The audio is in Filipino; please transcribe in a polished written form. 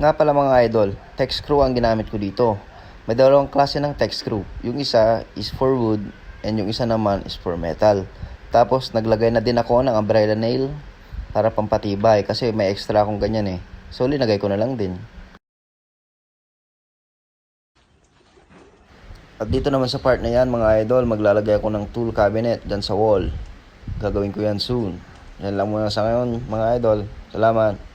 Nga pala mga idol, Techscrew ang ginamit ko dito. May dalawang klase ng Techscrew. Yung isa is for wood and yung isa naman is for metal. Tapos naglagay na din ako ng umbrella nail para pampatibay kasi may extra akong ganyan eh. So linagay ko na lang din. At dito naman sa part na yan mga idol, maglalagay ako ng tool cabinet dyan sa wall. Gagawin ko yan soon. Yan lang muna sa ngayon mga idol. Salamat.